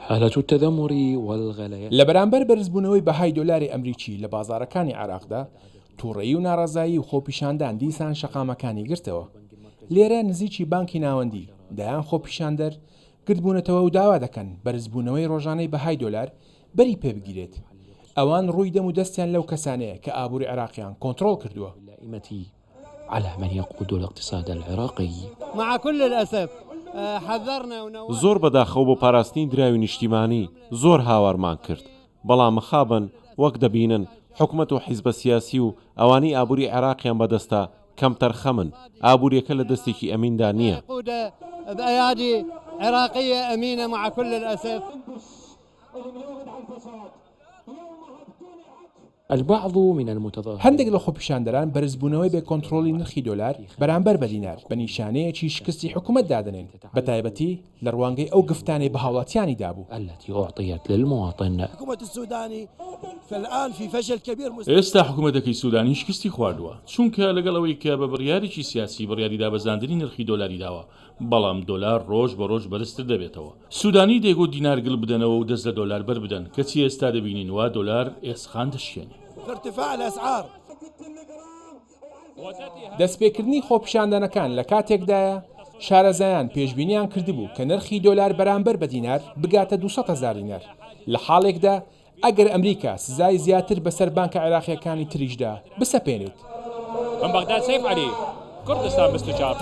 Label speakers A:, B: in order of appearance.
A: حالة التذمر والغليان
B: لبرانبر برزبوونەوەی بەهای دۆلاری ئەمریکی لە بازارەکانی عێراقدا تووڕەیی و ناڕەزایی و خۆپیشاندان دیسان شەقامەکانی گرتەوە. لێرە نزیکی بانکی ناوەندی دایان خۆپیشاندەر گرتبوونەتەوە و داوا دەکەن بەرزبوونەوەی ڕۆژانەی بەهای دۆلار بەری پێبگیرێت. ئەوان ڕووی دەم و دەستیان لەو کەسانەیە کە ئابووری عێراقیان کۆنتڕۆڵ کردووە.
A: اللائمة على من يقود الاقتصاد العراقي.
C: مع كل الأسف حذرنا
D: زۆر بەداخەو بۆ پاراستنی دراوی نیشتیمانی زۆر هاوارمان کرد، بەڵام مخابن وەک دەبینن حکومەت و حیزبە سیاسی و ئەوانەی ئابووری عێراقیان بەدەستە کەم تەرخەمن، ئابووریەکە لە دەستێکی ئەمیندا نییە.
C: بأيادي عراقية أمينة مع كل الأسف.
A: البعض من المتظاهرين
B: هەندێک لە خۆپیشاندەران بەرزبوونەوەی بێ کۆنتڕۆڵی نرخی دۆلار بەرامبەر بە دینار بە نیشانەیەکی شکستی حکوومەت دادنێن، بە تایبەتی لە ڕوانگەی ئەو گفتانەی بە هاوڵاتیانی دابوو.
A: التي أعطيت للمواطن.
E: حكومة السوداني فالآن في فشل كبير.
F: ئێستا حکوومەتەکەی سوودانی شکستی خواردووە، چونکە لەگەڵەوەی کە بە بڕیارێکی سیاسی بڕیاری دابەزاندنی نرخی دۆلاری داوە، بەڵام دۆلار ڕۆژ بە ڕۆژ بەرزتر دەبێتەوە. سوودانی دەیگۆ دینار گڵ بدەنەوە و دەست لە دۆلار بەربدەن، کەچی ئێستا دەبینین وا دۆلار ئێسخان دەشکێنێ.
E: ارتفاع الأسعار.
B: دەستپێکردنی خۆپیشاندانەکان لە کاتێکدایە شارەزایان پێشبینیان کردبوو کە نرخی دۆلار بەرامبەر بە دینار بگاتە 200,000 دینار، لە حاڵێکدا ئەگەر ئەمریکا سزای زیاتر بەسەر بانکە عێراقیەکانی تریشدا بسەپێنێت.
G: من بەغداد سەیف عەلی، کوردستان 24.